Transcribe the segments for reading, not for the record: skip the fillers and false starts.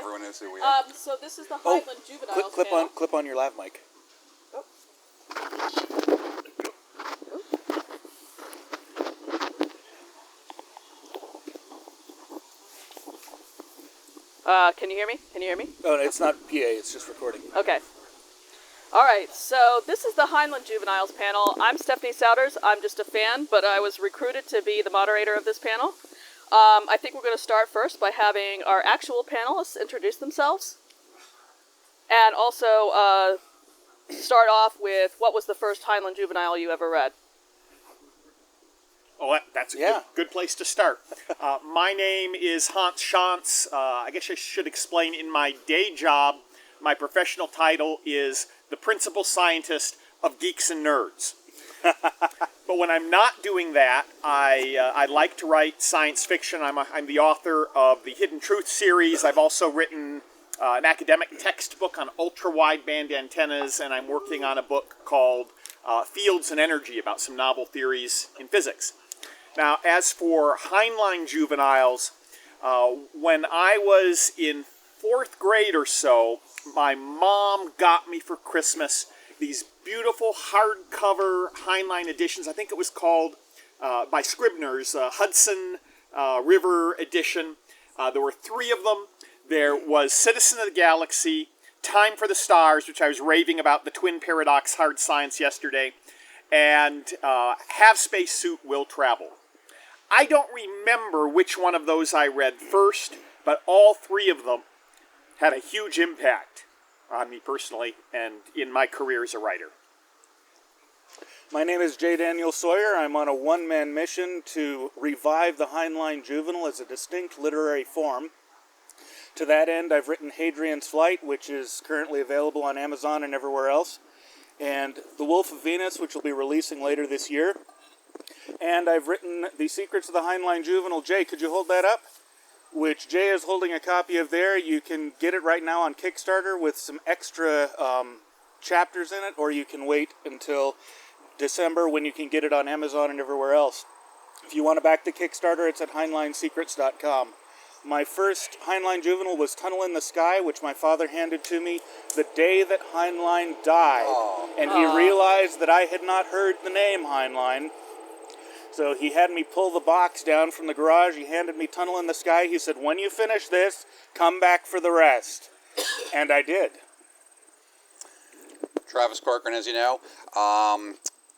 everyone knows who we are. So this is the Heinlein Juveniles panel. Clip on your lav mic. Can you hear me? Oh, no, it's not PA, it's just recording. Okay. All right, so this is the Heinlein Juveniles panel. I'm Stephanie Souders. I'm just a fan, but I was recruited to be the moderator of this panel. I think we're going to start first by having our actual panelists introduce themselves. And also start off with what was the first Heinlein Juvenile you ever read? Oh, that's a good place to start. My name is Hans Schantz. I guess I should explain, in my day job, my professional title is the principal scientist of Geeks and Nerds. But when I'm not doing that, I like to write science fiction. I'm the author of the Hidden Truth series. I've also written an academic textbook on ultra-wideband antennas, and I'm working on a book called Fields and Energy about some novel theories in physics. Now, as for Heinlein Juveniles, when I was in 4th grade or so, my mom got me for Christmas these beautiful hardcover Heinlein editions. I think it was called, by Scribner's, Hudson River edition. There were 3 of them. There was Citizen of the Galaxy, Time for the Stars, which I was raving about, the Twin Paradox Hard Science yesterday, and Have Space Suit, Will Travel. I don't remember which one of those I read first, but all 3 of them had a huge impact on me personally and in my career as a writer. My name is J. Daniel Sawyer. I'm on a one-man mission to revive the Heinlein Juvenile as a distinct literary form. To that end, I've written Hadrian's Flight, which is currently available on Amazon and everywhere else, and The Wolf of Venus, which will be releasing later this year. And I've written The Secrets of the Heinlein Juvenile. Jay, could you hold that up? Which Jay is holding a copy of there. You can get it right now on Kickstarter with some extra chapters in it, or you can wait until December when you can get it on Amazon and everywhere else. If you want to back the Kickstarter, it's at HeinleinSecrets.com. My first Heinlein Juvenile was Tunnel in the Sky, which my father handed to me the day that Heinlein died. And he realized that I had not heard the name Heinlein. So he had me pull the box down from the garage. He handed me Tunnel in the Sky. He said, when you finish this, come back for the rest. And I did. Travis Corcoran, as you know.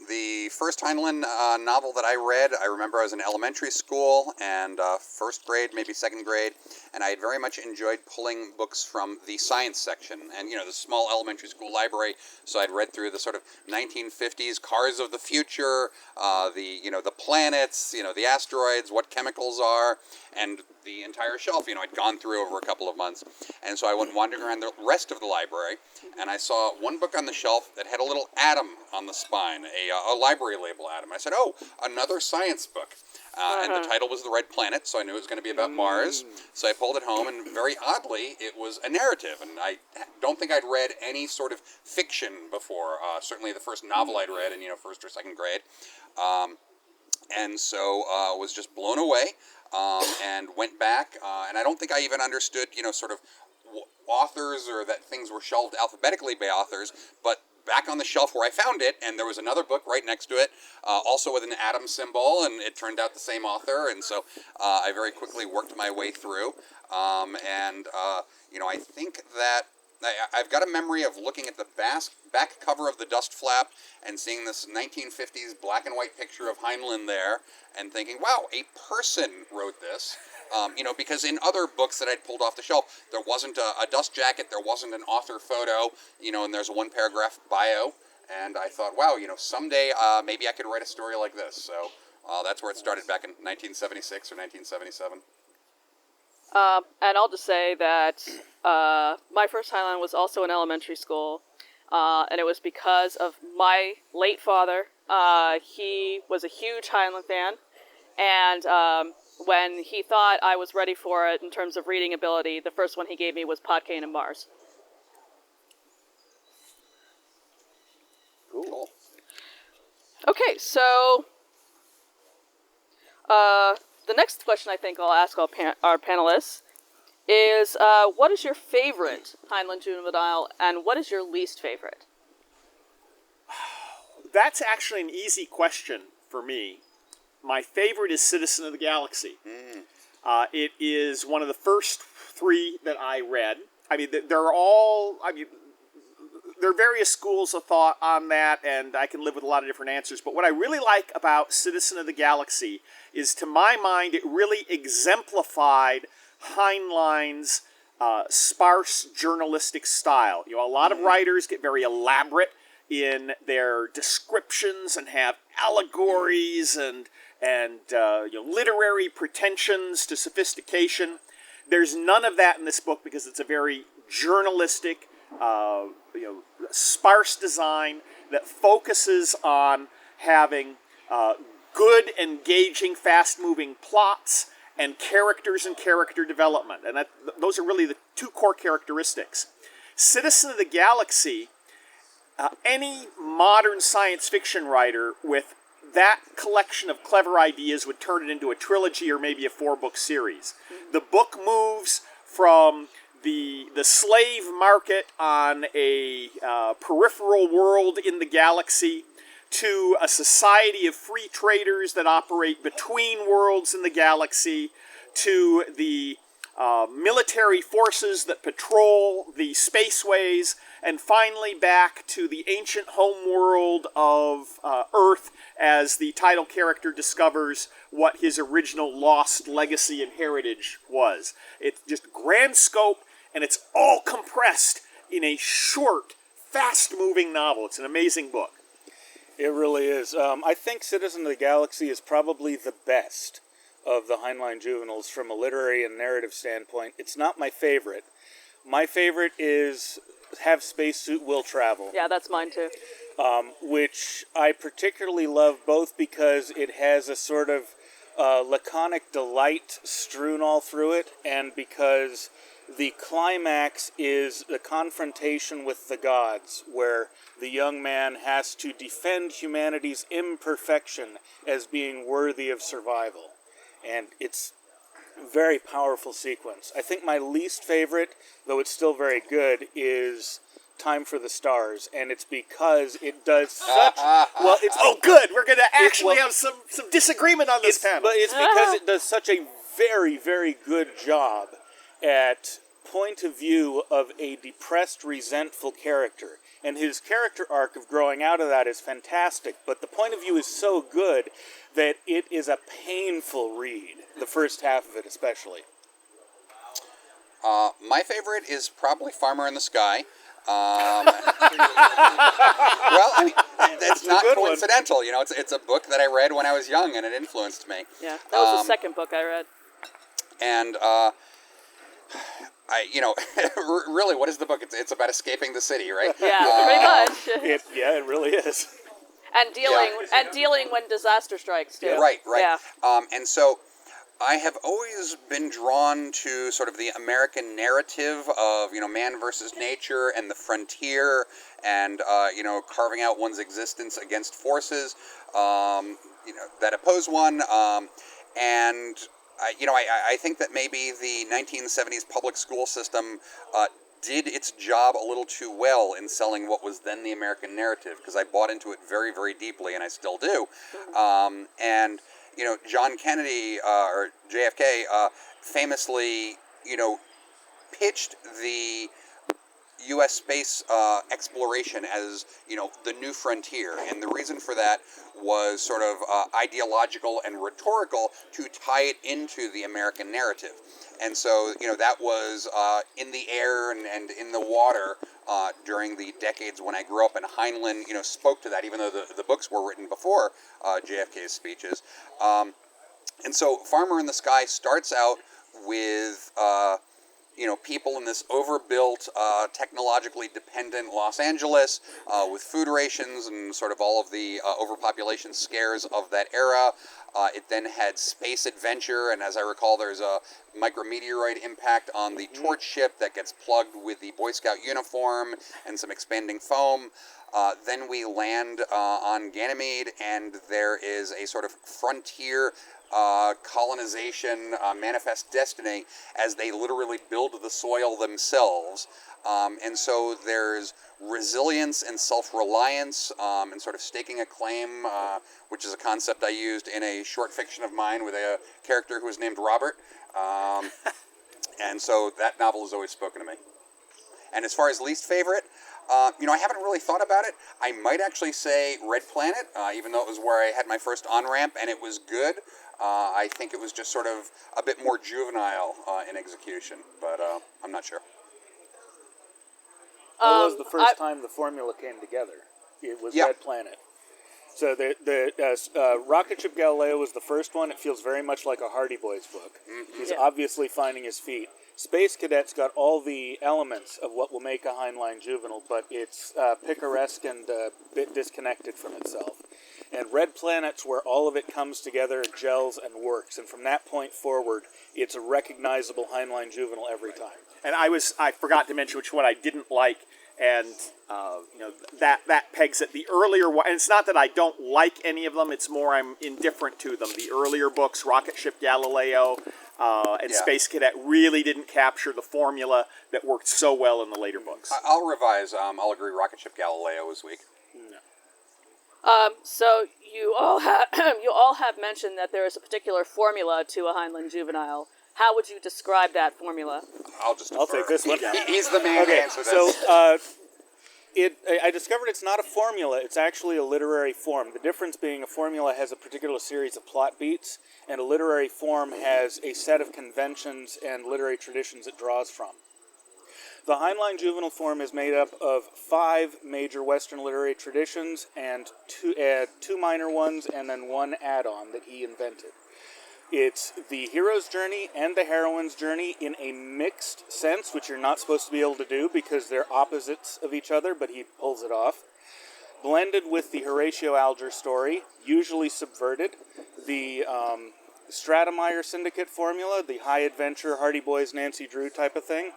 The first Heinlein novel that I read, I remember I was in elementary school and 1st grade, maybe 2nd grade, and I had very much enjoyed pulling books from the science section and, the small elementary school library. So I'd read through the sort of 1950s cars of the future, the planets, the asteroids, what chemicals are, and the entire shelf, I'd gone through over a couple of months. And so I went wandering around the rest of the library, and I saw one book on the shelf that had a little atom on the spine, a library label atom. I said, oh, another science book. And the title was The Red Planet, so I knew it was going to be about Mars. So I pulled it home, and very oddly, it was a narrative. And I don't think I'd read any sort of fiction before, certainly the first novel I'd read in, 1st or 2nd grade. And so was just blown away. And went back, and I don't think I even understood, sort of authors or that things were shelved alphabetically by authors, but back on the shelf where I found it, and there was another book right next to it, also with an atom symbol, and it turned out the same author, and so I very quickly worked my way through, I think that I've got a memory of looking at the back cover of the Dust Flap and seeing this 1950s black and white picture of Heinlein there and thinking, wow, a person wrote this. Because in other books that I'd pulled off the shelf, there wasn't a dust jacket, there wasn't an author photo, and there's a 1-paragraph bio. And I thought, wow, someday maybe I could write a story like this. So that's where it started back in 1976 or 1977. And I'll just say that my first Heinlein was also in elementary school, and it was because of my late father. He was a huge Heinlein fan, and when he thought I was ready for it in terms of reading ability, the first one he gave me was Podkayne and Mars. Cool. Okay, so the next question I think I'll ask our panelists is what is your favorite Heinlein Juvenile, and what is your least favorite? That's actually an easy question for me. My favorite is Citizen of the Galaxy. It is one of the first three that I read. I mean, they're all, there are various schools of thought on that, and I can live with a lot of different answers. But what I really like about Citizen of the Galaxy is, to my mind, it really exemplified Heinlein's sparse journalistic style. You know, a lot of writers get very elaborate in their descriptions and have allegories and literary pretensions to sophistication. There's none of that in this book because it's a very journalistic, sparse design that focuses on having good, engaging, fast-moving plots and characters and character development. And those are really the two core characteristics. Citizen of the Galaxy, any modern science fiction writer with that collection of clever ideas would turn it into a trilogy or maybe a 4-book series. The book moves from the slave market on a peripheral world in the galaxy to a society of free traders that operate between worlds in the galaxy, to the military forces that patrol the spaceways, and finally back to the ancient home world of Earth as the title character discovers what his original lost legacy and heritage was. It's just grand scope, and it's all compressed in a short, fast-moving novel. It's an amazing book. It really is. I think Citizen of the Galaxy is probably the best of the Heinlein Juveniles from a literary and narrative standpoint. It's not my favorite. My favorite is Have Spacesuit Will Travel. Yeah, that's mine too. Which I particularly love both because it has a sort of laconic delight strewn all through it, and because the climax is the confrontation with the gods, where the young man has to defend humanity's imperfection as being worthy of survival. And it's a very powerful sequence. I think my least favorite, though it's still very good, is Time for the Stars, and it's because it does such well. It's Good. We're going to actually have some disagreement on this panel. But it's because it does such a very, very good job at point of view of a depressed, resentful character. And his character arc of growing out of that is fantastic, but the point of view is so good that it is a painful read, the first half of it especially. My favorite is probably Farmer in the Sky. Well, I mean, that's not coincidental. You know, it's a book that I read when I was young, and it influenced me. Yeah, that was the second book I read. And really, what is the book? It's about escaping the city, right? Yeah, pretty much. It really is. And dealing when disaster strikes too. Right. Yeah. And so I have always been drawn to sort of the American narrative of, man versus nature and the frontier, and carving out one's existence against forces that oppose one. And I think that maybe the 1970s public school system did its job a little too well in selling what was then the American narrative, because I bought into it very, very deeply, and I still do. And John Kennedy, or JFK, famously, pitched the U.S. space exploration as, the new frontier. And the reason for that was sort of ideological and rhetorical to tie it into the American narrative. And so, that was in the air and in the water during the decades when I grew up. And Heinlein, spoke to that, even though the books were written before JFK's speeches. And so Farmer in the Sky starts out with people in this overbuilt, technologically dependent Los Angeles with food rations and sort of all of the overpopulation scares of that era. It then had space adventure, and as I recall, there's a micrometeoroid impact on the torch ship that gets plugged with the Boy Scout uniform and some expanding foam. Then we land on Ganymede, and there is a sort of frontier colonization, manifest destiny as they literally build the soil themselves. And so there's resilience and self-reliance and sort of staking a claim, which is a concept I used in a short fiction of mine with a character who was named Robert. And so that novel has always spoken to me. And as far as least favorite, I haven't really thought about it. I might actually say Red Planet, even though it was where I had my first on-ramp and it was good. I think it was just sort of a bit more juvenile in execution, but I'm not sure. That was the first time the formula came together. It was Red Planet. So the Rocket Ship Galileo was the first one. It feels very much like a Hardy Boys book. Mm-hmm. He's obviously finding his feet. Space Cadet's got all the elements of what will make a Heinlein Juvenile, but it's picaresque and a bit disconnected from itself. And Red Planet's where all of it comes together, gels, and works. And from that point forward, it's a recognizable Heinlein Juvenile every time. And I forgot to mention which one I didn't like, and that pegs it. The earlier one, and it's not that I don't like any of them; it's more I'm indifferent to them. The earlier books, Rocket Ship Galileo and Space Cadet, really didn't capture the formula that worked so well in the later books. I'll revise. I'll agree. Rocket Ship Galileo was weak. So you all have mentioned that there is a particular formula to a Heinlein Juvenile. How would you describe that formula? I'll take this one. He's the man to answer this. So I discovered it's not a formula. It's actually a literary form. The difference being a formula has a particular series of plot beats, and a literary form has a set of conventions and literary traditions it draws from. The Heinlein Juvenile form is made up of 5 major Western literary traditions and two minor ones, and then one add-on that he invented. It's the hero's journey and the heroine's journey in a mixed sense, which you're not supposed to be able to do because they're opposites of each other, but he pulls it off. Blended with the Horatio Alger story, usually subverted. The Stratemeyer Syndicate formula, the high adventure, Hardy Boys, Nancy Drew type of thing,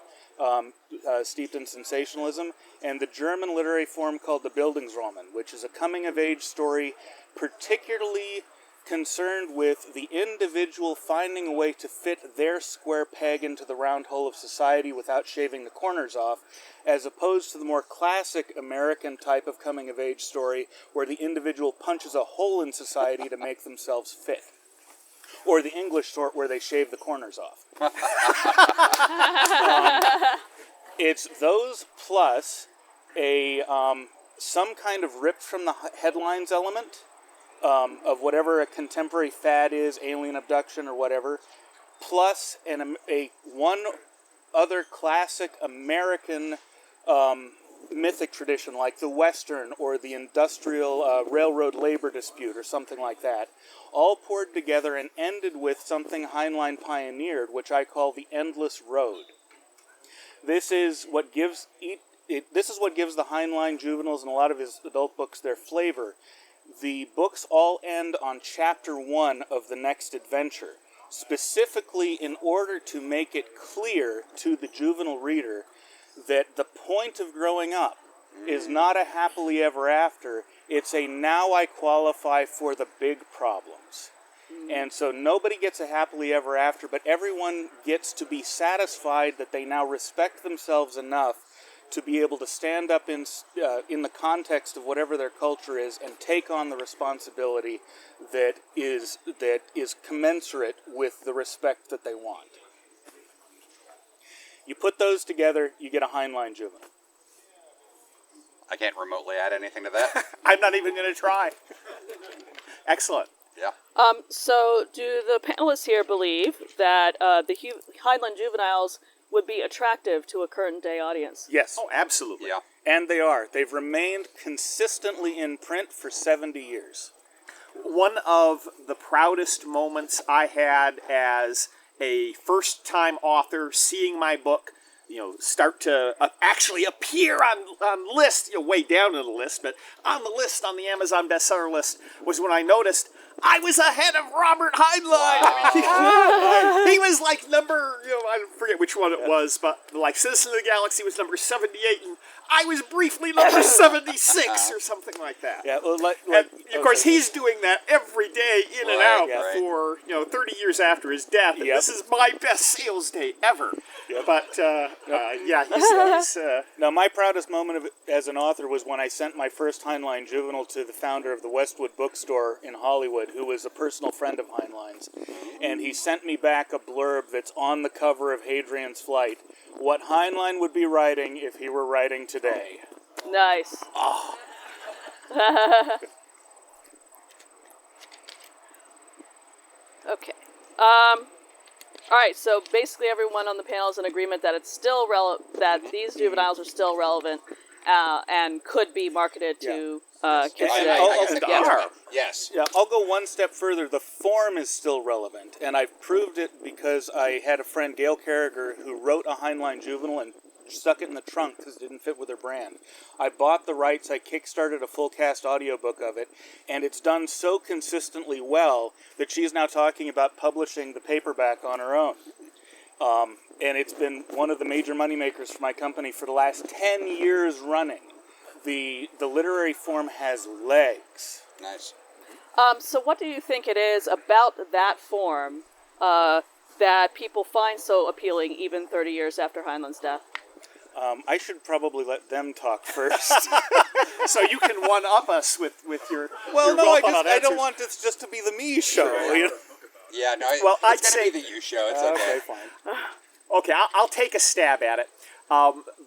steeped in sensationalism. And the German literary form called the Bildungsroman, which is a coming-of-age story particularly concerned with the individual finding a way to fit their square peg into the round hole of society without shaving the corners off, as opposed to the more classic American type of coming-of-age story where the individual punches a hole in society to make themselves fit. Or the English sort where they shave the corners off. It's those plus a some kind of ripped from the headlines element, of whatever a contemporary fad is, alien abduction or whatever, plus a one other classic American mythic tradition like the Western or the industrial railroad labor dispute or something like that, all poured together and ended with something Heinlein pioneered, which I call the endless road. This is what gives the Heinlein Juveniles and a lot of his adult books their flavor. The books all end on chapter 1 of the next adventure, specifically in order to make it clear to the juvenile reader that the point of growing up is not a happily ever after, it's a now I qualify for the big problems. And so nobody gets a happily ever after, but everyone gets to be satisfied that they now respect themselves enough to be able to stand up in the context of whatever their culture is and take on the responsibility that is commensurate with the respect that they want. You put those together, you get a Heinlein Juvenile. I can't remotely add anything to that. I'm not even going to try. Excellent. Yeah. So do the panelists here believe that the Heinlein Juveniles would be attractive to a current-day audience? Yes. Oh, absolutely. Yeah. And they are. They've remained consistently in print for 70 years. One of the proudest moments I had as a first-time author, seeing my book, start to actually appear on lists, way down in the list, but on the list, on the Amazon bestseller list, was when I noticed I was ahead of Robert Heinlein. Wow. He was like number, I forget which one it was, but like Citizen of the Galaxy was number 78, and I was briefly number 76 or something like that. Yeah, well, And of course, he's doing that every day, in and Right, out, yeah. for 30 years after his death. And Yep. this is my best sales day ever. Yep. But yeah, he's Now, my proudest moment as an author was when I sent my first Heinlein Juvenile to the founder of the Westwood Bookstore in Hollywood, who was a personal friend of Heinlein's. And he sent me back a blurb that's on the cover of Hadrian's Flight. What Heinlein would be writing if he were writing today. Nice. Okay. All right. So basically, everyone on the panel is in agreement that it's still that these juveniles are still relevant and could be marketed to kids And today. I'll- and Yes. are. Yes. Yeah, I'll go one step further. The form is still relevant, and I've proved it because I had a friend, Gail Carragher, who wrote a Heinlein Juvenile and stuck it in the trunk because it didn't fit with her brand. I bought the rights, I kickstarted a full cast audiobook of it, and it's done so consistently well that she's now talking about publishing the paperback on her own. And it's been one of the major moneymakers for my company for the last 10 years running. The literary form has legs. Nice. So what do you think it is about that form that people find so appealing even 30 years after Heinlein's death? I should probably let them talk first. So you can one-up us with your Well, your no, I well-thought-out don't answers. want this just to be the me show. You know? Yeah, no, Well, I'd it's going to say- be the you show. It's okay. Okay, fine. Okay, I'll take a stab at it.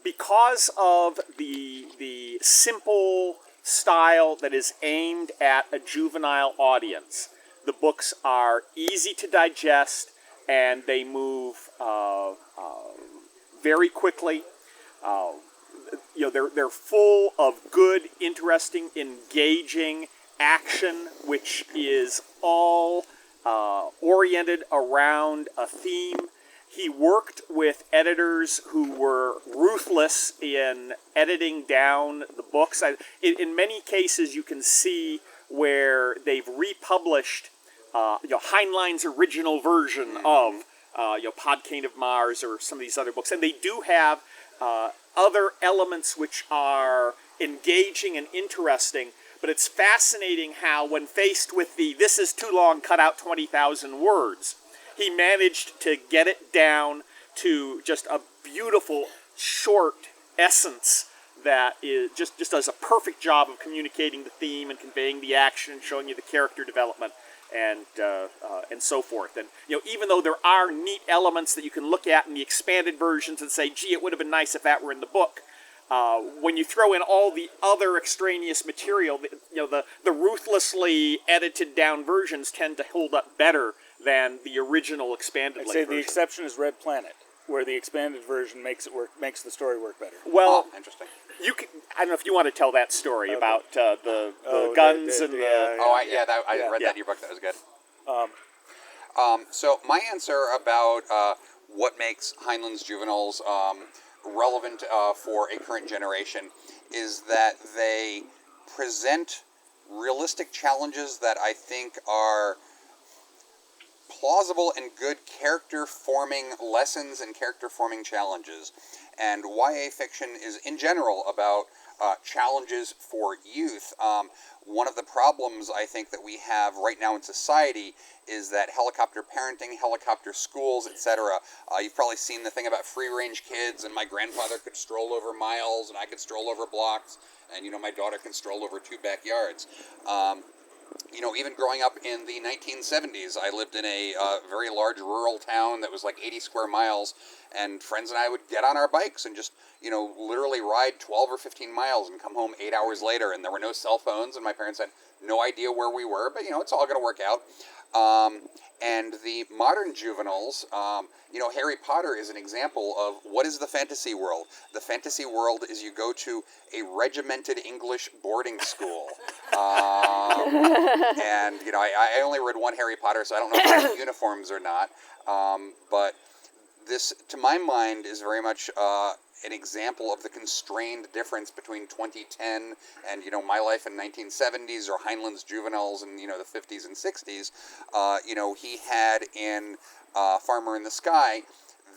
Because of the simple style that is aimed at a juvenile audience, the books are easy to digest and they move very quickly. They're full of good, interesting, engaging action, which is all oriented around a theme. He worked with editors who were ruthless in editing down the books. In many cases, you can see where they've republished Heinlein's original version of Podkayne of Mars or some of these other books. And they do have other elements which are engaging and interesting, but it's fascinating how when faced with this is too long, cut out 20,000 words, he managed to get it down to just a beautiful, short essence that is just does a perfect job of communicating the theme and conveying the action and showing you the character development and so forth. And even though there are neat elements that you can look at in the expanded versions and say, gee, it would have been nice if that were in the book, when you throw in all the other extraneous material, the ruthlessly edited down versions tend to hold up better than the original expanded I'd say version. the exception is Red Planet, where the expanded version makes the story work better. Well, Oh, interesting. I don't know if you want to tell that story about the Oh, guns the- and yeah, the... yeah. I read Yeah. that in your book. That was good. So my answer about what makes Heinlein's Juveniles relevant for a current generation is that they present realistic challenges that I think are plausible and good character-forming lessons and character-forming challenges. And YA fiction is, in general, about challenges for youth. One of the problems I think that we have right now in society is that helicopter parenting, helicopter schools, etc. You've probably seen the thing about free-range kids, and my grandfather could stroll over miles, and I could stroll over blocks, and my daughter can stroll over 2 backyards. Even growing up in the 1970s, I lived in a very large rural town that was like 80 square miles, and friends and I would get on our bikes and just, literally ride 12 or 15 miles and come home 8 hours later, and there were no cell phones, and my parents had no idea where we were, but, it's all going to work out. And the modern juveniles, Harry Potter is an example of what is the fantasy world. The fantasy world is you go to a regimented English boarding school. And, I only read one Harry Potter, so I don't know if they have uniforms or not. But this, to my mind, is very much an example of the constrained difference between 2010 and, my life in 1970s or Heinlein's Juveniles in, the 50s and 60s. He had in Farmer in the Sky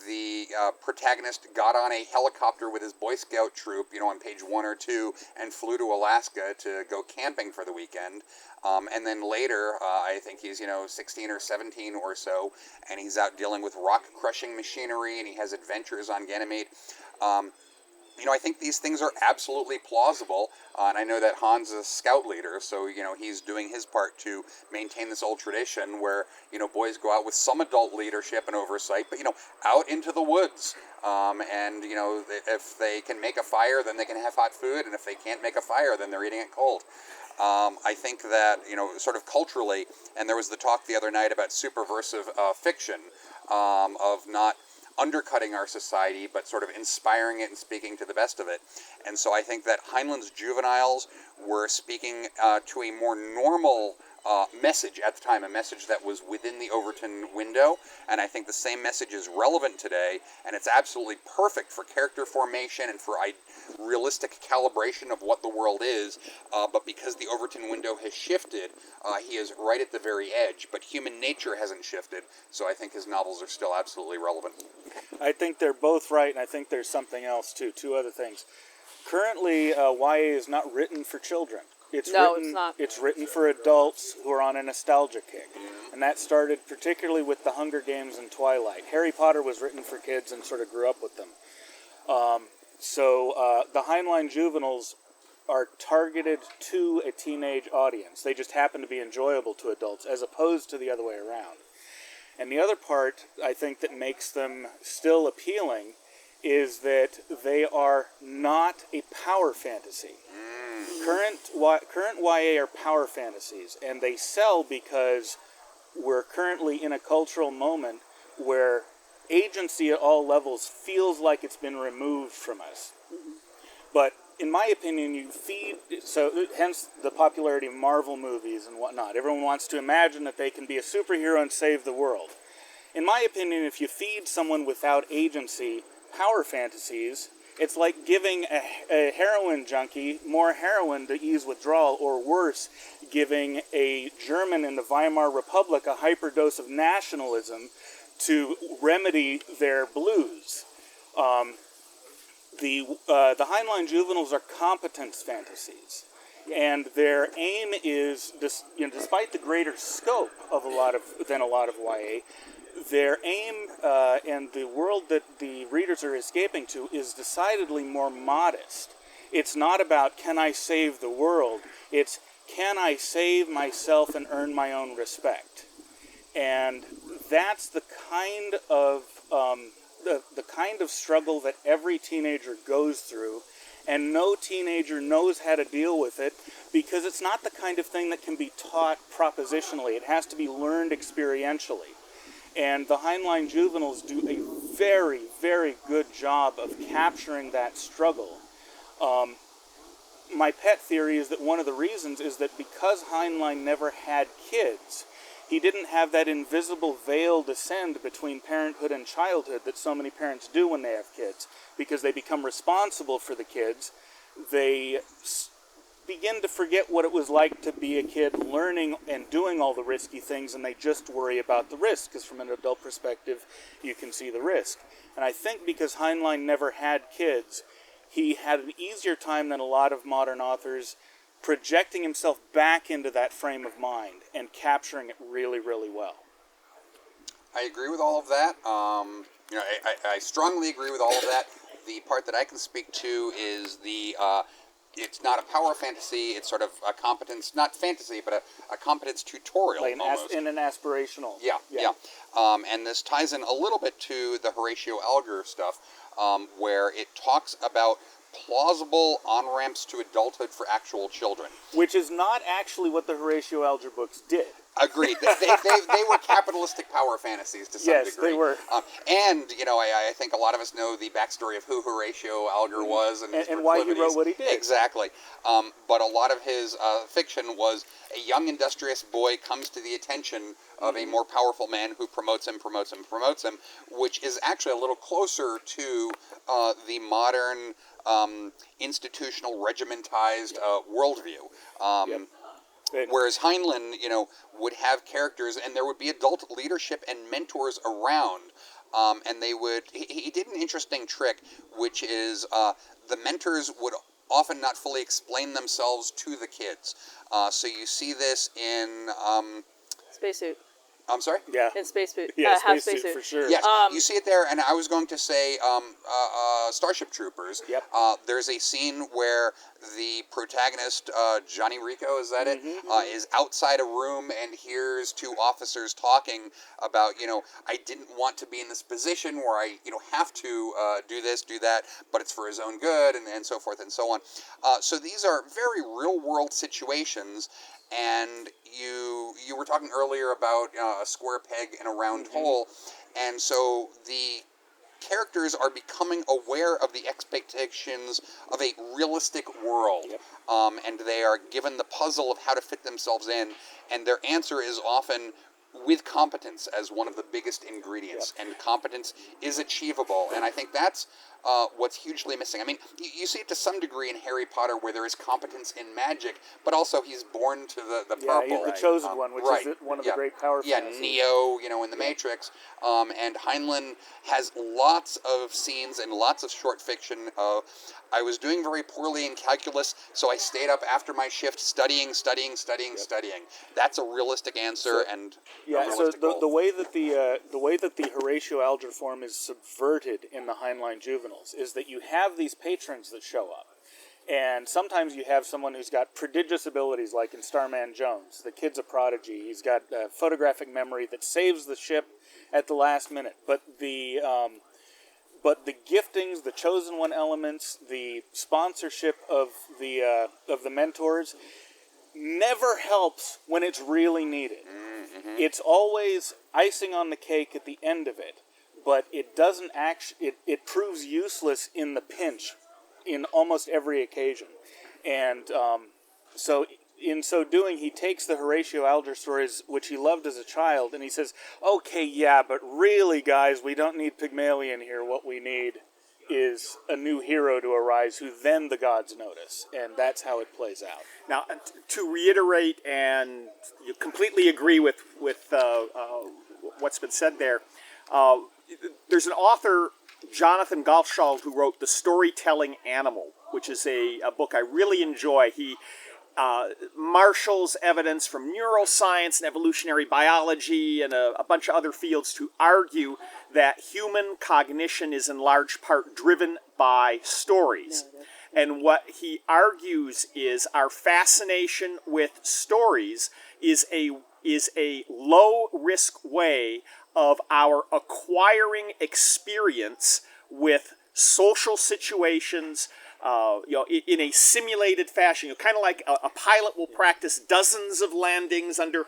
the protagonist got on a helicopter with his Boy Scout troop, on page 1 or 2, and flew to Alaska to go camping for the weekend. And then later, I think he's, 16 or 17 or so, and he's out dealing with rock-crushing machinery, and he has adventures on Ganymede. I think these things are absolutely plausible, and I know that Hans is a scout leader, so, he's doing his part to maintain this old tradition where, boys go out with some adult leadership and oversight, but, out into the woods. And, if they can make a fire, then they can have hot food, and if they can't make a fire, then they're eating it cold. I think that, sort of culturally, and there was the talk the other night about superversive fiction, of not undercutting our society, but sort of inspiring it and speaking to the best of it. And so I think that Heinlein's Juveniles were speaking to a more normal message at the time, a message that was within the Overton window, and I think the same message is relevant today, and it's absolutely perfect for character formation and for realistic calibration of what the world is, but because the Overton window has shifted, he is right at the very edge, but human nature hasn't shifted, so I think his novels are still absolutely relevant. I think they're both right, and I think there's something else, too. Two other things. Currently, YA is not written for children. It's not. It's written for adults who are on a nostalgia kick. And that started particularly with The Hunger Games and Twilight. Harry Potter was written for kids and sort of grew up with them. So the Heinlein Juveniles are targeted to a teenage audience. They just happen to be enjoyable to adults as opposed to the other way around. And the other part, I think, that makes them still appealing is that they are not a power fantasy. Current YA are power fantasies, and they sell because we're currently in a cultural moment where agency at all levels feels like it's been removed from us. But in my opinion, hence the popularity of Marvel movies and whatnot. Everyone wants to imagine that they can be a superhero and save the world. In my opinion, if you feed someone without agency power fantasies, it's like giving a heroin junkie more heroin to ease withdrawal, or worse, giving a German in the Weimar Republic a hyperdose of nationalism to remedy their blues. The Heinlein Juveniles are competence fantasies, and their aim is, despite the greater scope of than a lot of YA, their aim and the world that the readers are escaping to is decidedly more modest. It's not about, can I save the world? It's, can I save myself and earn my own respect? And that's the kind of the kind of struggle that every teenager goes through, and no teenager knows how to deal with it, because it's not the kind of thing that can be taught propositionally. It has to be learned experientially. And the Heinlein Juveniles do a very, very good job of capturing that struggle. My pet theory is that one of the reasons is that because Heinlein never had kids, he didn't have that invisible veil descend between parenthood and childhood that so many parents do when they have kids. Because they become responsible for the kids, they begin to forget what it was like to be a kid learning and doing all the risky things, and they just worry about the risk, because from an adult perspective, you can see the risk. And I think because Heinlein never had kids, he had an easier time than a lot of modern authors projecting himself back into that frame of mind and capturing it really, really well. I agree with all of that. I strongly agree with all of that. The part that I can speak to is it's not a power fantasy, it's sort of a competence, not fantasy, but a competence tutorial almost. In an aspirational. Yeah. And this ties in a little bit to the Horatio Alger stuff, where it talks about plausible on-ramps to adulthood for actual children. Which is not actually what the Horatio Alger books did. Agreed. They were capitalistic power fantasies to some degree. Yes, they were. And, I think a lot of us know the backstory of who Horatio Alger was and why he wrote what he did. Exactly. But a lot of his fiction was a young, industrious boy comes to the attention of a more powerful man who promotes him, which is actually a little closer to the modern institutional, regimentized worldview. Whereas Heinlein, would have characters, and there would be adult leadership and mentors around, and they would. He did an interesting trick, which is the mentors would often not fully explain themselves to the kids. So you see this in. Spacesuit. I'm sorry? Yeah. In Spacesuit. Yeah, Half spacesuit for sure. Yes, you see it there, and I was going to say Starship Troopers. Yep. There's a scene where the protagonist, Johnny Rico, is that it? Is outside a room and hears two officers talking about, I didn't want to be in this position where I, have to do this, do that, but it's for his own good, and so forth and so on. So these are very real-world situations. And you were talking earlier about a square peg in a round hole, and so the characters are becoming aware of the expectations of a realistic world, and they are given the puzzle of how to fit themselves in, and their answer is often with competence as one of the biggest ingredients, and competence is achievable, and I think that's what's hugely missing. I mean, you see it to some degree in Harry Potter where there is competence in magic, but also he's born to the purple. Yeah, he's the chosen one, which is one of the great power fantasies. Neo, in the Matrix. And Heinlein has lots of scenes and lots of short fiction. I was doing very poorly in calculus, so I stayed up after my shift studying. That's a realistic answer and a realistic goal. the way that the Horatio Alger form is subverted in the Heinlein Juveniles is that you have these patrons that show up. And sometimes you have someone who's got prodigious abilities, like in Starman Jones. The kid's a prodigy. He's got photographic memory that saves the ship at the last minute. But the giftings, the chosen one elements, the sponsorship of the mentors never helps when it's really needed. It's always icing on the cake at the end of it, but it doesn't it proves useless in the pinch in almost every occasion. And so in so doing, he takes the Horatio Alger stories, which he loved as a child, and he says, okay, yeah, but really, guys, we don't need Pygmalion here. What we need is a new hero to arise who then the gods notice. And that's how it plays out. Now, to reiterate and completely agree with what's been said there, there's an author, Jonathan Gottschall, who wrote The Storytelling Animal, which is a book I really enjoy. He marshals evidence from neuroscience and evolutionary biology and a bunch of other fields to argue that human cognition is in large part driven by stories. And what he argues is our fascination with stories is a low-risk way of our acquiring experience with social situations, in a simulated fashion. Kind of like a pilot will practice dozens of landings under,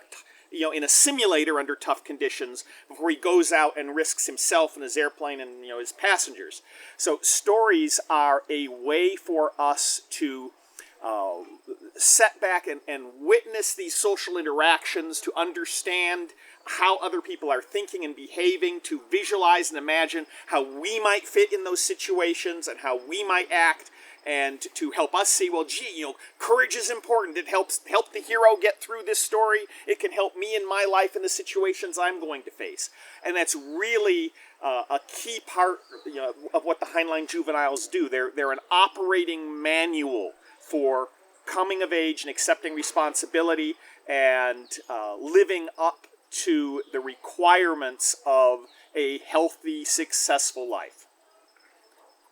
in a simulator under tough conditions before he goes out and risks himself and his airplane and, his passengers. So stories are a way for us to set back and witness these social interactions, to understand how other people are thinking and behaving, to visualize and imagine how we might fit in those situations and how we might act, and to help us see, well, courage is important. It help the hero get through this story. It can help me in my life in the situations I'm going to face. And that's really a key part of what the Heinlein Juveniles do. They're an operating manual for coming of age and accepting responsibility and living up to the requirements of a healthy, successful life.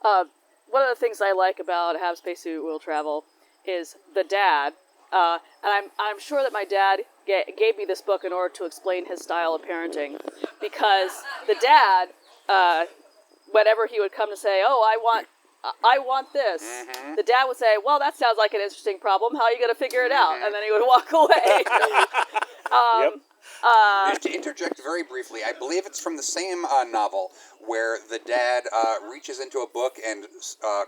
One of the things I like about Have Spacesuit Will Travel is the dad, and I'm sure that my dad gave me this book in order to explain his style of parenting, because the dad, whenever he would come to say, "Oh, I want this," the dad would say, "Well, that sounds like an interesting problem. How are you going to figure it out?" And then he would walk away. Just to interject very briefly, I believe it's from the same novel where the dad reaches into a book and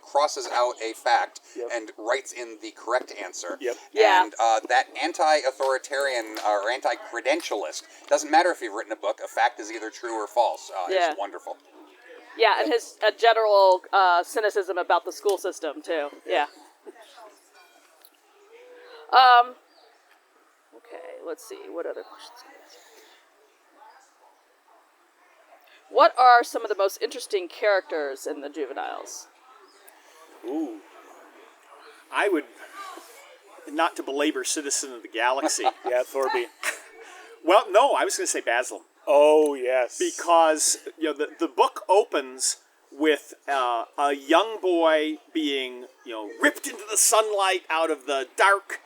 crosses out a fact and writes in the correct answer. And that anti-authoritarian or anti-credentialist, doesn't matter if you've written a book, a fact is either true or false. It's wonderful. Yeah, and his general cynicism about the school system, too. Yeah. Okay, let's see. What other questions can I ask? what are some of the most interesting characters in the Juveniles? Ooh. I would, not to belabor Citizen of the Galaxy. Yeah, Thorby. Well, no, I was going to say Baslam. Oh, yes. Because the book opens with a young boy being ripped into the sunlight out of the dark,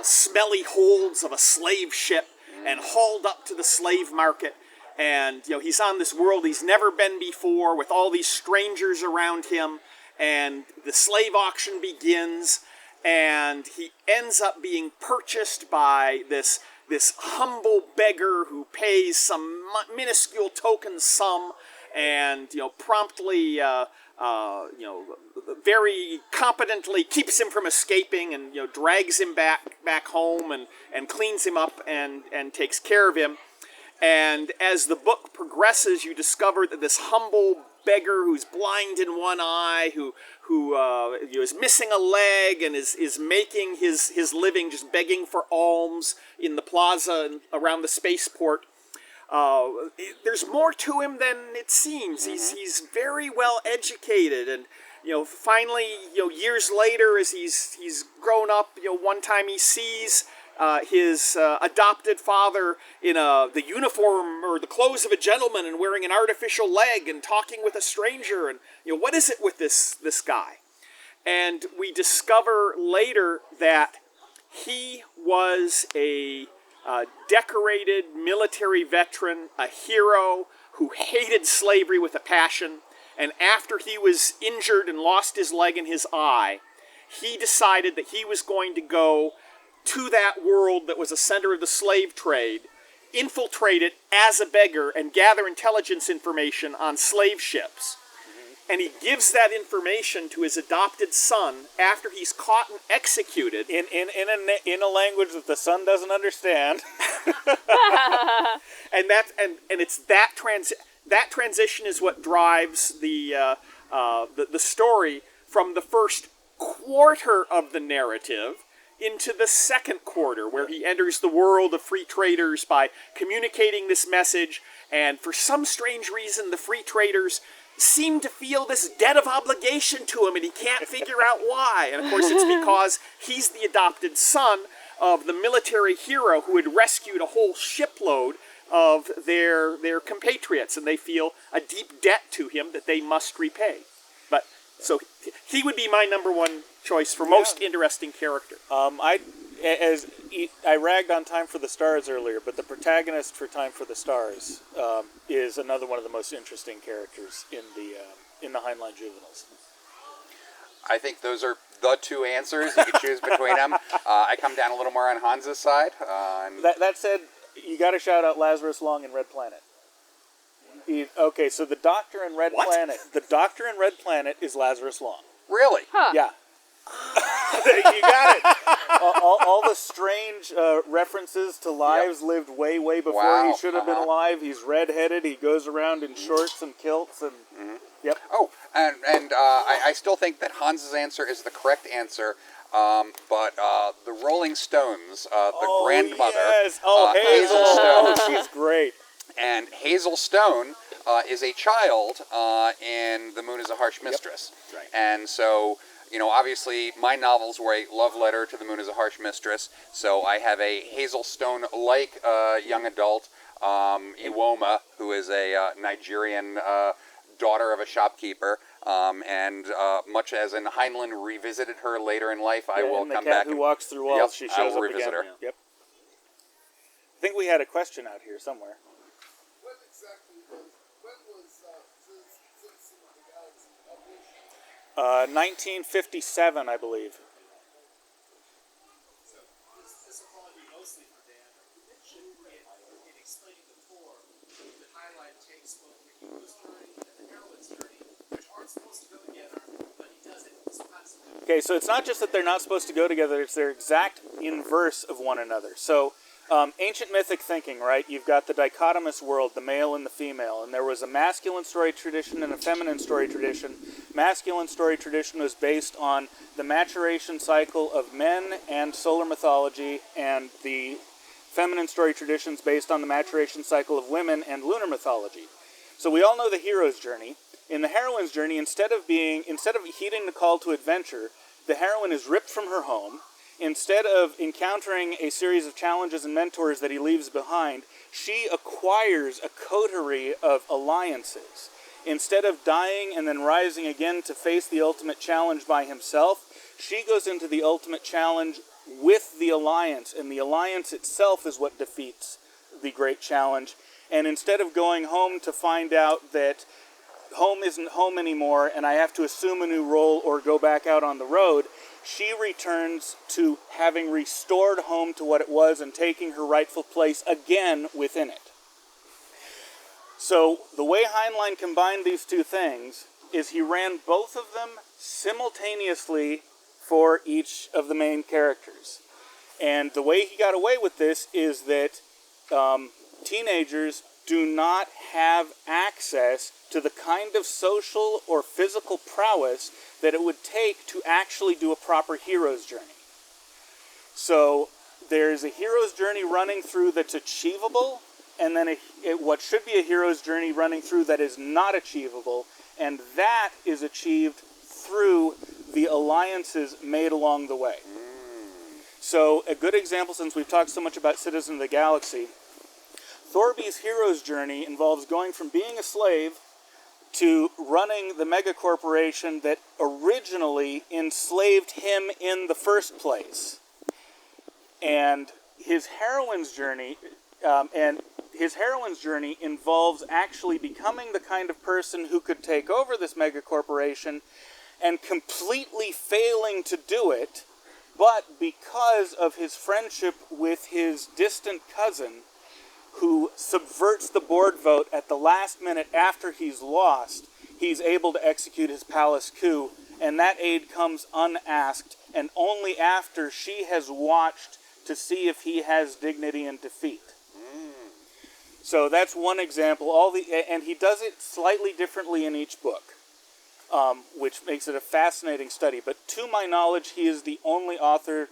smelly holds of a slave ship and hauled up to the slave market. And he's on this world he's never been before with all these strangers around him. And the slave auction begins, and he ends up being purchased by this humble beggar who pays some minuscule token sum, and promptly very competently keeps him from escaping, and drags him back home and cleans him up and takes care of him. And as the book progresses, you discover that this humble beggar who's blind in one eye, who is missing a leg and is making his living just begging for alms in the plaza around the spaceport. There's more to him than it seems. He's very well educated, and finally, years later, as he's grown up, one time he sees his adopted father in the uniform or the clothes of a gentleman and wearing an artificial leg and talking with a stranger, and what is it with this guy? And we discover later that he was a decorated military veteran, a hero who hated slavery with a passion, and after he was injured and lost his leg and his eye, he decided that he was going to go to that world that was a center of the slave trade, infiltrate it as a beggar, and gather intelligence information on slave ships. And he gives that information to his adopted son after he's caught and executed. In a language that the son doesn't understand. And it's that transition is what drives the story from the first quarter of the narrative into the second quarter, where he enters the world of free traders by communicating this message, and for some strange reason the free traders seem to feel this debt of obligation to him, and he can't figure out why. And of course it's because he's the adopted son of the military hero who had rescued a whole shipload of their compatriots, and they feel a deep debt to him that they must repay. But so he would be my number one choice for most interesting character. I ragged on Time for the Stars earlier, but the protagonist for Time for the Stars is another one of the most interesting characters in the Heinlein Juveniles. I think those are the two answers. You can choose between them. I come down a little more on Hans's side. That said, you got to shout out Lazarus Long in Red Planet. Okay, so the Doctor in Red Planet. The Doctor in Red Planet is Lazarus Long. Really? Huh. Yeah. You got it. All the strange references to lives lived way before he should have been alive. He's redheaded. He goes around in shorts and kilts and. Yep. Oh, and I still think that Hans's answer is the correct answer. But the Rolling Stones, the grandmother, yes. Hazel Stone. She's great. And Hazel Stone is a child in The Moon is a Harsh Mistress. Yep. Right. And so, obviously my novels were a love letter to The Moon is a Harsh Mistress. So I have a Hazel Stone-like young adult, Iwoma, who is a Nigerian daughter of a shopkeeper. And much as in Heinlein revisited her later in life, I will come back. The cat who walks through walls, she shows I will up revisit again. her. Yep. I think we had a question out here somewhere. What exactly when was Citizen of the Galaxy published? 1957, I believe. So this will probably be mostly for Dan. You mentioned in explaining the tour that Heinlein takes both the hero's journey and the heroine's journey, which aren't supposed to go together, but he does it constantly. Okay, so it's not just that they're not supposed to go together, it's their exact inverse of one another. So, ancient mythic thinking, right? You've got the dichotomous world, the male and the female, and there was a masculine story tradition and a feminine story tradition. Masculine story tradition was based on the maturation cycle of men and solar mythology, and the feminine story traditions based on the maturation cycle of women and lunar mythology. So we all know the hero's journey. In the heroine's journey, instead of heeding the call to adventure, the heroine is ripped from her home. Instead of encountering a series of challenges and mentors that he leaves behind, she acquires a coterie of alliances. Instead of dying and then rising again to face the ultimate challenge by himself, she goes into the ultimate challenge with the alliance, and the alliance itself is what defeats the great challenge. And instead of going home to find out that home isn't home anymore and I have to assume a new role or go back out on the road, she returns to having restored home to what it was and taking her rightful place again within it. So the way Heinlein combined these two things is he ran both of them simultaneously for each of the main characters. And the way he got away with this is that teenagers do not have access to the kind of social or physical prowess that it would take to actually do a proper hero's journey. So there's a hero's journey running through that's achievable, and then what should be a hero's journey running through that is not achievable, and that is achieved through the alliances made along the way. So a good example, since we've talked so much about Citizen of the Galaxy, Thorby's hero's journey involves going from being a slave to running the megacorporation that originally enslaved him in the first place. And his heroine's journey involves actually becoming the kind of person who could take over this megacorporation and completely failing to do it, but because of his friendship with his distant cousin, who subverts the board vote at the last minute after he's lost, he's able to execute his palace coup, and that aid comes unasked, and only after she has watched to see if he has dignity in defeat. So that's one example. And he does it slightly differently in each book, which makes it a fascinating study. But to my knowledge, he is the only author,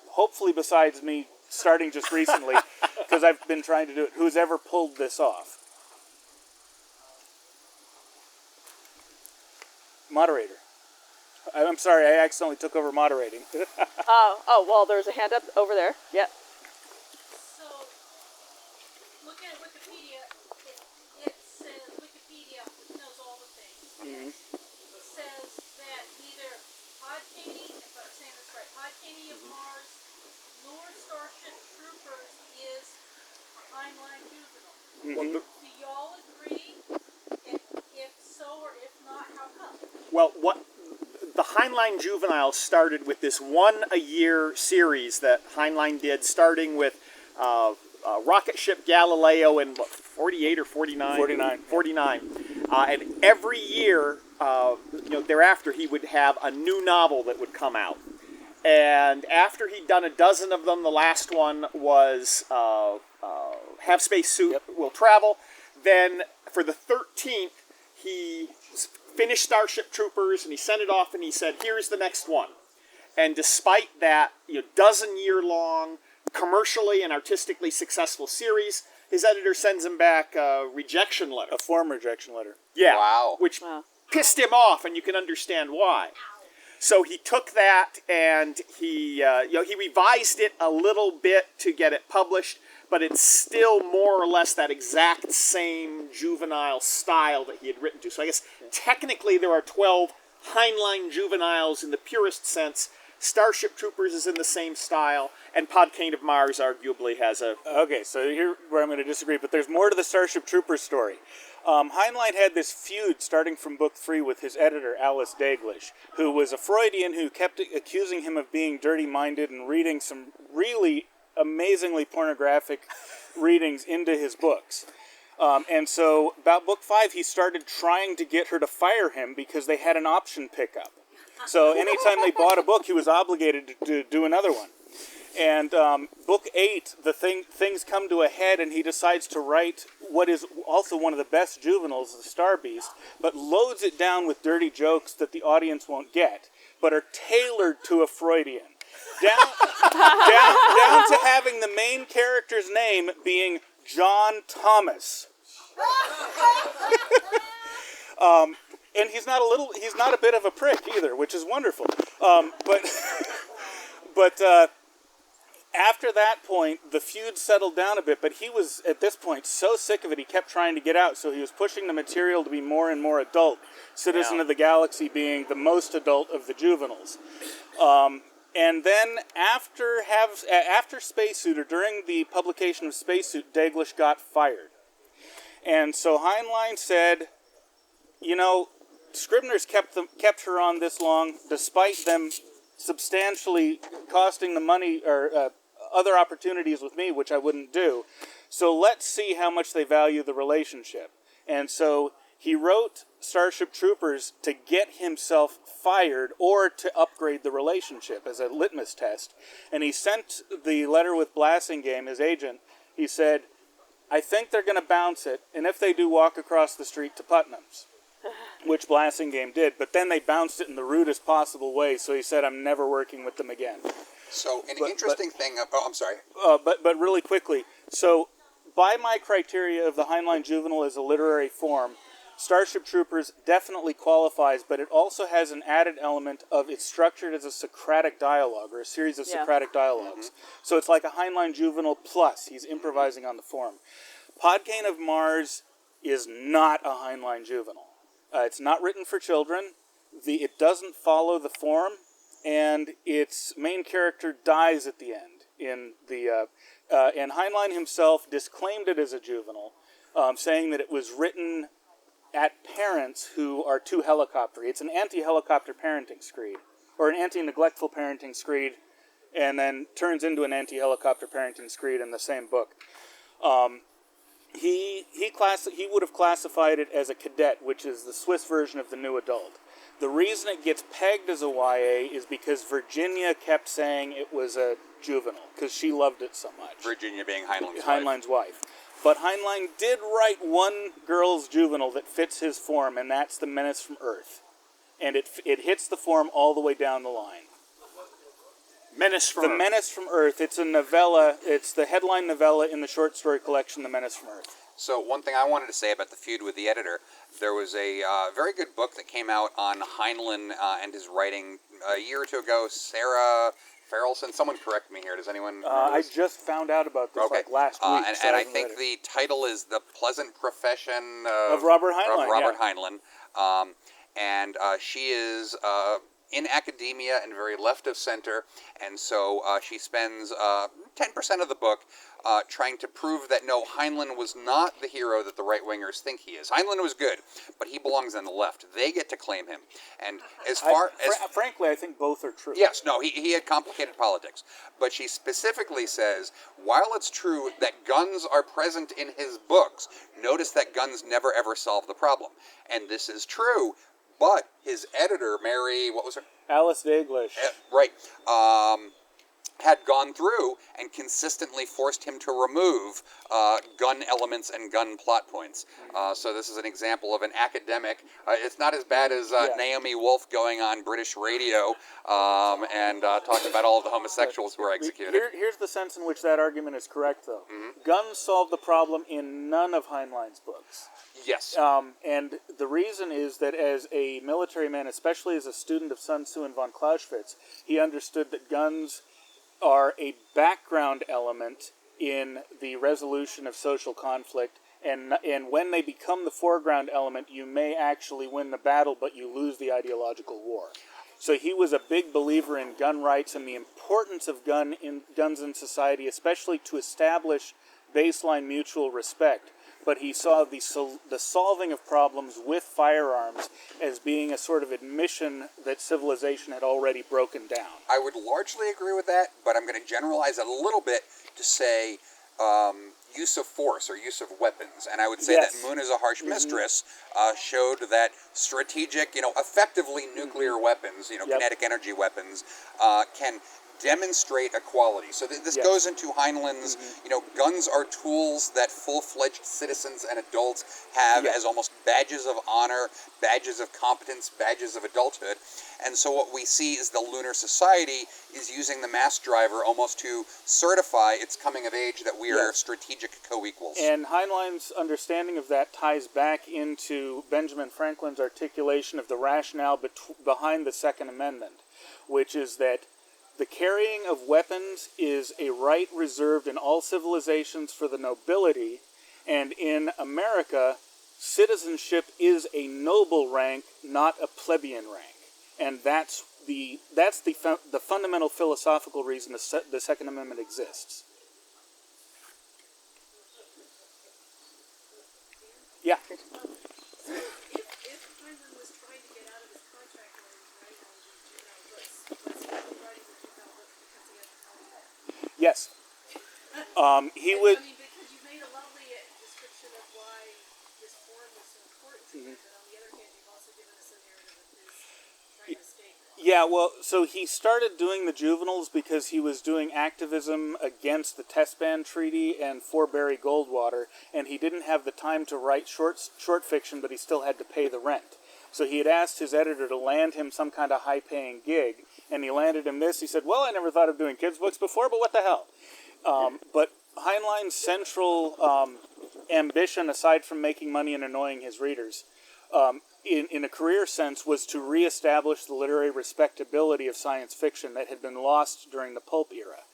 hopefully besides me, starting just recently, because I've been trying to do it, who's ever pulled this off. Moderator. I'm sorry, I accidentally took over moderating. Well, there's a hand up over there. Yeah. So, looking at Wikipedia, it says Wikipedia knows all the things. It says that neither Podcaney, if I'm saying this right, Podcaney of Mars, nor Starship Troopers is a Heinlein Juvenile. Do y'all agree? If so, or if not, how come? Well, the Heinlein Juveniles started with this one-a-year series that Heinlein did, starting with rocket ship Galileo in 48 or 49? 49. 49. And every year, thereafter, he would have a new novel that would come out. And after he'd done a dozen of them, the last one was Have Spacesuit Will Travel. Then for the 13th, he finished Starship Troopers, and he sent it off, and he said, here's the next one. And despite that dozen-year-long, commercially and artistically successful series, his editor sends him back a rejection letter. A form rejection letter. Yeah, Wow. which pissed him off, and you can understand why. So he took that and he revised it a little bit to get it published, but it's still more or less that exact same juvenile style that he had written to. So I guess technically there are 12 Heinlein Juveniles in the purest sense. Starship Troopers is in the same style, and Podcaney of Mars arguably has a... Okay, so here where I'm going to disagree, but there's more to the Starship Troopers story. Heinlein had this feud starting from book 3 with his editor, Alice Daglish, who was a Freudian who kept accusing him of being dirty-minded and reading some really amazingly pornographic readings into his books. And so about book 5, he started trying to get her to fire him because they had an option pickup. So anytime they bought a book, he was obligated to do another one. And book 8, things come to a head, and he decides to write what is also one of the best juveniles, the Star Beast, but loads it down with dirty jokes that the audience won't get, but are tailored to a Freudian. Down to having the main character's name being John Thomas. And he's not a bit of a prick either, which is wonderful. But after that point, the feud settled down a bit, but he was, at this point, so sick of it, he kept trying to get out, so he was pushing the material to be more and more adult, Citizen of the Galaxy being the most adult of the juveniles. And then after Spacesuit, or during the publication of Spacesuit, Daglish got fired. And so Heinlein said, Scribner's kept her on this long, despite them substantially costing the money or other opportunities with me, which I wouldn't do. So let's see how much they value the relationship. And so he wrote Starship Troopers to get himself fired or to upgrade the relationship as a litmus test. And he sent the letter with Blassingame, his agent. He said, I think they're going to bounce it, and if they do, walk across the street to Putnam's, which Blassingame did. But then they bounced it in the rudest possible way, so he said, I'm never working with them again. So interesting thing. I'm sorry. But really quickly, so by my criteria of the Heinlein Juvenile as a literary form, Starship Troopers definitely qualifies, but it also has an added element of it's structured as a Socratic dialogue, or a series of Socratic dialogues. So it's like a Heinlein Juvenile plus. He's improvising on the form. Podkayne of Mars is not a Heinlein Juvenile. It's not written for children. It doesn't follow the form, and its main character dies at the end. And Heinlein himself disclaimed it as a juvenile, saying that it was written at parents who are too helicoptery. It's an anti-helicopter parenting screed, or an anti-neglectful parenting screed, and then turns into an anti-helicopter parenting screed in the same book. He would have classified it as a cadet, which is the Swiss version of the new adult. The reason it gets pegged as a YA is because Virginia kept saying it was a juvenile, because she loved it so much. Virginia being Heinlein's wife. But Heinlein did write one girl's juvenile that fits his form, and that's the Menace from Earth. And it hits the form all the way down the line. Menace from Earth. The Menace from Earth. It's a novella. It's the headline novella in the short story collection, The Menace from Earth. So one thing I wanted to say about the feud with the editor, there was a very good book that came out on Heinlein and his writing a year or two ago. Sarah Farrelson, someone correct me here. Does anyone remember I this? just found out about this like last week. And I think the title is The Pleasant Profession of Robert Heinlein. Of Robert Heinlein. And she is in academia and very left of center, and so she spends 10% of the book trying to prove that no, Heinlein was not the hero that the right-wingers think he is. Heinlein was good, but he belongs on the left. They get to claim him. And frankly, I think both are true. Yes, no, he had complicated politics. But she specifically says, while it's true that guns are present in his books, notice that guns never ever solve the problem. And this is true, but his editor, Mary, what was her? Alice Daglish. Right. Had gone through and consistently forced him to remove gun elements and gun plot points. So this is an example of an academic. It's not as bad as Naomi Wolf going on British radio and talking about all of the homosexuals who were executed. Here's the sense in which that argument is correct, though. Mm-hmm. Guns solve the problem in none of Heinlein's books. Yes. And the reason is that as a military man, especially as a student of Sun Tzu and von Clausewitz, he understood that guns are a background element in the resolution of social conflict, and when they become the foreground element, you may actually win the battle, but you lose the ideological war. So he was a big believer in gun rights and the importance of guns in society, especially to establish baseline mutual respect. But he saw the solving of problems with firearms as being a sort of admission that civilization had already broken down. I would largely agree with that, but I'm going to generalize it a little bit to say use of force or use of weapons. And I would say that Moon is a Harsh Mistress showed that strategic, effectively nuclear weapons, kinetic energy weapons, can demonstrate equality. So this Yes. goes into Heinlein's, guns are tools that full-fledged citizens and adults have Yes. as almost badges of honor, badges of competence, badges of adulthood. And so what we see is the Lunar Society is using the mass driver almost to certify its coming of age that we are Yes. strategic co-equals. And Heinlein's understanding of that ties back into Benjamin Franklin's articulation of the rationale behind the Second Amendment, which is that the carrying of weapons is a right reserved in all civilizations for the nobility, and in America, citizenship is a noble rank, not a plebeian rank. And that's the fundamental philosophical reason the Second Amendment exists. Yeah. If Heinlein was trying to get out of his contract when he was writing all these juvenile books, was he only writing the juvenile books because he had the contract? Yes. He would. I mean, because you made a lovely description of why this forum was so important to him, but on the other hand, you've also given us a narrative of his trying to escape. Yeah, well, so he started doing the juveniles because he was doing activism against the Test Ban Treaty and for Barry Goldwater, and he didn't have the time to write short fiction, but he still had to pay the rent. So he had asked his editor to land him some kind of high-paying gig, and he landed him this. He said, well, I never thought of doing kids' books before, but what the hell? But Heinlein's central ambition, aside from making money and annoying his readers, in a career sense, was to reestablish the literary respectability of science fiction that had been lost during the pulp era.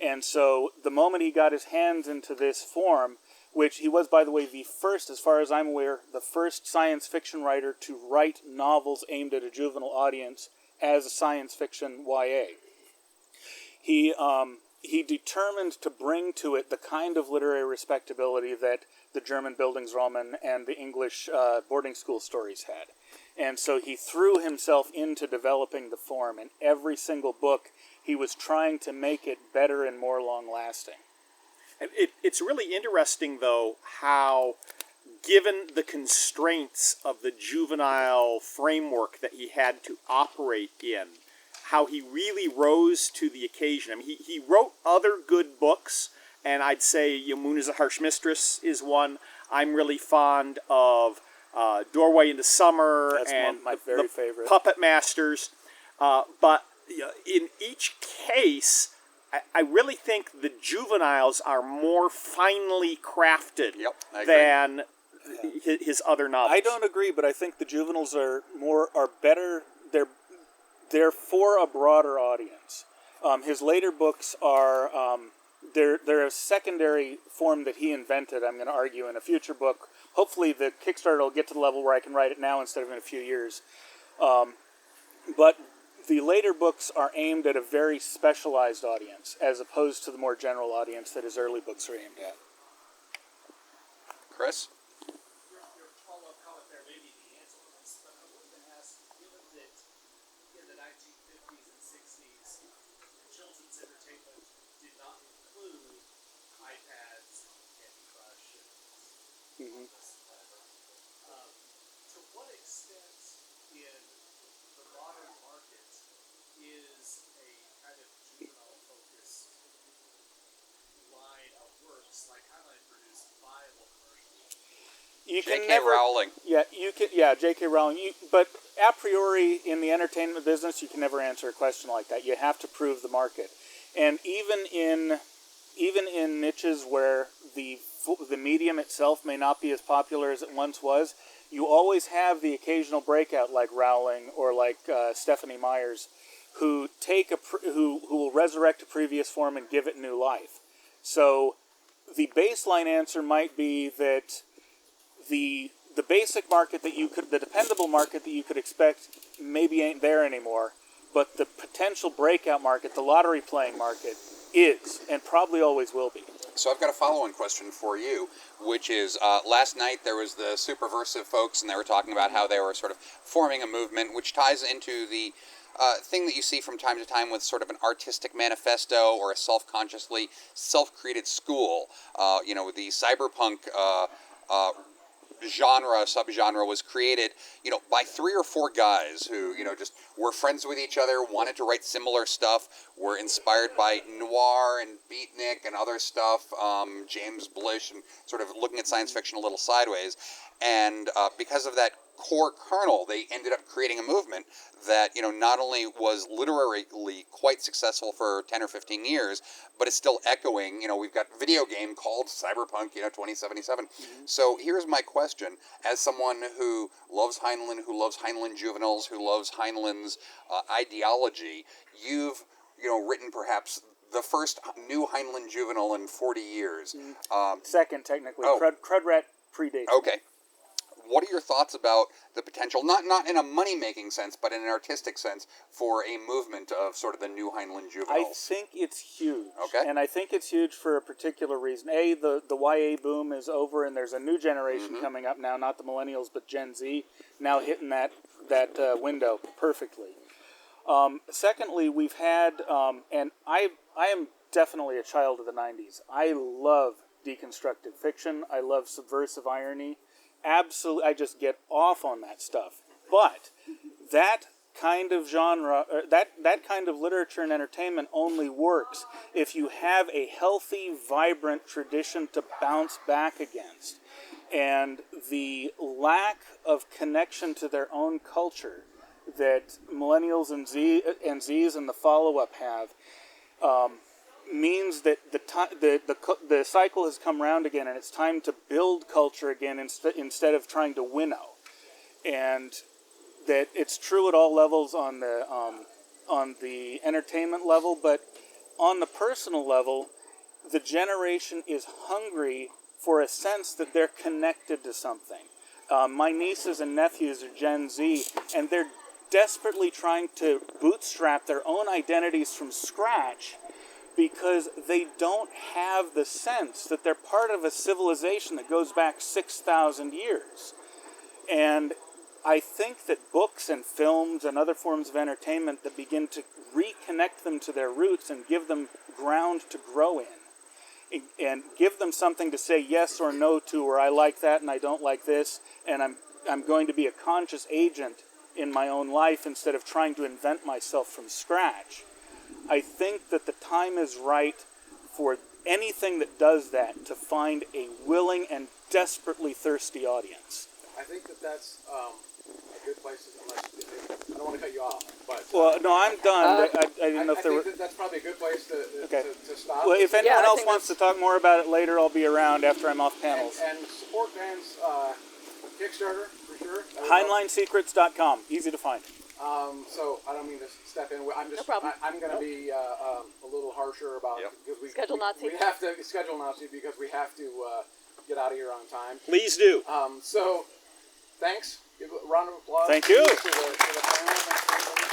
And so the moment he got his hands into this form, which he was, by the way, the first, as far as I'm aware, the first science fiction writer to write novels aimed at a juvenile audience as a science fiction YA. He determined to bring to it the kind of literary respectability that the German Bildungsroman and the English boarding school stories had. And so he threw himself into developing the form. In every single book, he was trying to make it better and more long-lasting. And it's really interesting, though, how, given the constraints of the juvenile framework that he had to operate in, how he really rose to the occasion. I mean, he wrote other good books, and I'd say Moon is a Harsh Mistress is one. I'm really fond of Doorway into Summer. That's and one of my very favorite. Puppet Masters. But in each case, I really think the juveniles are more finely crafted than his other novels. I don't agree, but I think the juveniles are better. They're for a broader audience. His later books are they're a secondary form that he invented. I'm going to argue in a future book. Hopefully, the Kickstarter will get to the level where I can write it now instead of in a few years. But the later books are aimed at a very specialized audience, as opposed to the more general audience that his early books are aimed at. Chris? Your follow-up comment there may be the answer to this, but I wanted to ask, given that in the 1950s and 60s, children's entertainment did not include iPads, Candy Crush, and whatever, to what extent in the modern market is a kind of juvenile-focused line of works like Heinlein produced viable commercials? You J.K. can never, Rowling. Yeah, you can. Yeah, J.K. Rowling. But a priori, in the entertainment business, you can never answer a question like that. You have to prove the market, and even in niches where the medium itself may not be as popular as it once was, you always have the occasional breakout like Rowling or like Stephanie Meyers, who who will resurrect a previous form and give it new life. So the baseline answer might be that the basic market the dependable market that you could expect maybe ain't there anymore, but the potential breakout market, the lottery playing market, is and probably always will be. So I've got a follow-on question for you, which is, last night there was the Superversive folks, and they were talking about how they were sort of forming a movement, which ties into the thing that you see from time to time with sort of an artistic manifesto or a self-consciously self-created school. The cyberpunk subgenre was created, by 3 or 4 guys who, just were friends with each other, wanted to write similar stuff, were inspired by noir and beatnik and other stuff, James Blish, and sort of looking at science fiction a little sideways. And because of that core kernel, they ended up creating a movement that, not only was literarily quite successful for 10 or 15 years, but is still echoing. We've got a video game called Cyberpunk, 2077. So here's my question. As someone who loves Heinlein, who loves Heinlein Juveniles, who loves Heinlein's ideology, you've, written perhaps the first new Heinlein Juvenile in 40 years. Second, technically. Oh. Crudrat predates. Okay. What are your thoughts about the potential, not in a money-making sense, but in an artistic sense, for a movement of sort of the new Heinlein Juveniles? I think it's huge. Okay. And I think it's huge for a particular reason. A, the YA boom is over, and there's a new generation coming up now, not the millennials, but Gen Z, now hitting that window perfectly. Secondly, we've had, and I am definitely a child of the 90s. I love deconstructed fiction. I love subversive irony. Absolutely, I just get off on that stuff. But that kind of genre, that kind of literature and entertainment only works if you have a healthy, vibrant tradition to bounce back against. And the lack of connection to their own culture that millennials and Zs and the follow-up have means that the cycle has come round again, and it's time to build culture again instead of trying to winnow. And that it's true at all levels on the entertainment level, but on the personal level, the generation is hungry for a sense that they're connected to something. My nieces and nephews are Gen Z, and they're desperately trying to bootstrap their own identities from scratch because they don't have the sense that they're part of a civilization that goes back 6,000 years. And I think that books and films and other forms of entertainment that begin to reconnect them to their roots and give them ground to grow in, and give them something to say yes or no to, or I like that and I don't like this, and I'm going to be a conscious agent in my own life instead of trying to invent myself from scratch. I think that the time is right for anything that does that to find a willing and desperately thirsty audience. I think that's a good place to, unless, I don't want to cut you off, but... Well, no, I'm done. I didn't know if there were... I think that's probably a good place to stop. Well, if anyone I else think wants to talk more about it later, I'll be around after I'm off panels. And support Dan's Kickstarter, for sure. HeinleinSecrets.com. Easy to find. So I don't mean to step in. I'm just. No problem. I'm going to be a little harsher about Yep. because Schedule Nazi. We have to schedule Nazi because we have to get out of here on time. Please do. So thanks. Give a round of applause. Thank you. To the panel. Thanks, everybody.